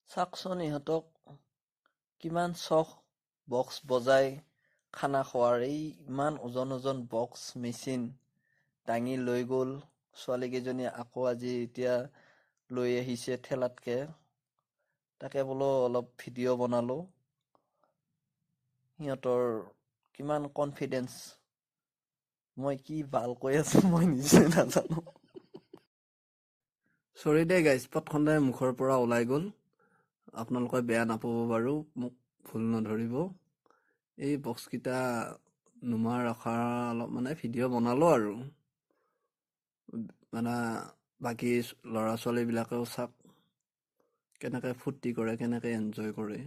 চাওকচোন ইহঁতক কিমান চখ বক্স বজাই খানা খোৱাৰ। এই ইমান ওজন ওজন বক্স মেচিন দাঙি লৈ গ'ল ছোৱালীকেইজনী, আকৌ আজি এতিয়া লৈ আহিছে ঠেলাতকে। তাকে বোলো অলপ ভিডিঅ' বনালো। সিহঁতৰ কিমান কনফিডেন্স, মই কি বাল কৈ আছো মই নিজে নাজানো। চৰি দে গাইজ, পটখনতে মুখৰ পৰা ওলাই গ'ল। আপোনালোকে বেয়া নাপাব বাৰু, মোক ভুল নধৰিব। এই বক্সকেইটা নুমা ৰখাৰ অলপ মানে ভিডিঅ' বনালো আৰু মানে বাকী ল'ৰা ছোৱালীবিলাকেও চাওক কেনেকৈ ফূৰ্তি কৰে, কেনেকৈ এনজয় কৰে।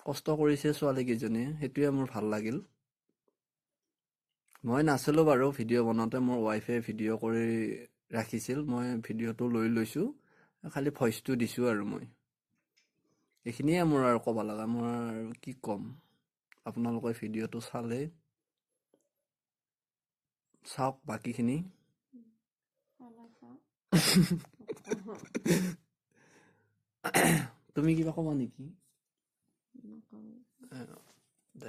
কষ্ট কৰিছে ছোৱালীকেইজনীয়ে, সেইটোৱে মোৰ ভাল লাগিল। মই নাছিলোঁ বাৰু ভিডিঅ' বনাওঁতে, মোৰ ৱাইফে ভিডিঅ' কৰি ৰাখিছিল, মই ভিডিঅ'টো লৈ লৈছোঁ, খালি ভইচটো দিছোঁ আৰু মই। এইখিনিয়ে মোৰ আৰু ক'ব লগা, মই আৰু কি ক'ম। আপোনালোকে ভিডিঅ'টো চালে চাওক বাকীখিনি। তুমি কিবা ক'বা নেকি?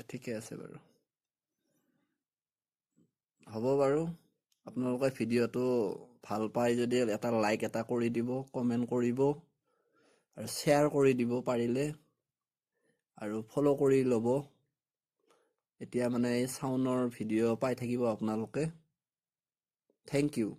ঠিকে আছে বাৰু, হ'ব বাৰু। আপোনালোকে ভিডিঅ'টো ভাল পায় যদি এটা লাইক এটা কৰি দিব, কমেণ্ট কৰিব আৰু শ্বেয়াৰ কৰি দিব পাৰিলে, আৰু ফ'ল' কৰি ল'ব। এতিয়া মানে এই চাউনৰ ভিডিঅ' পাই থাকিব আপোনালোকে। Thank U.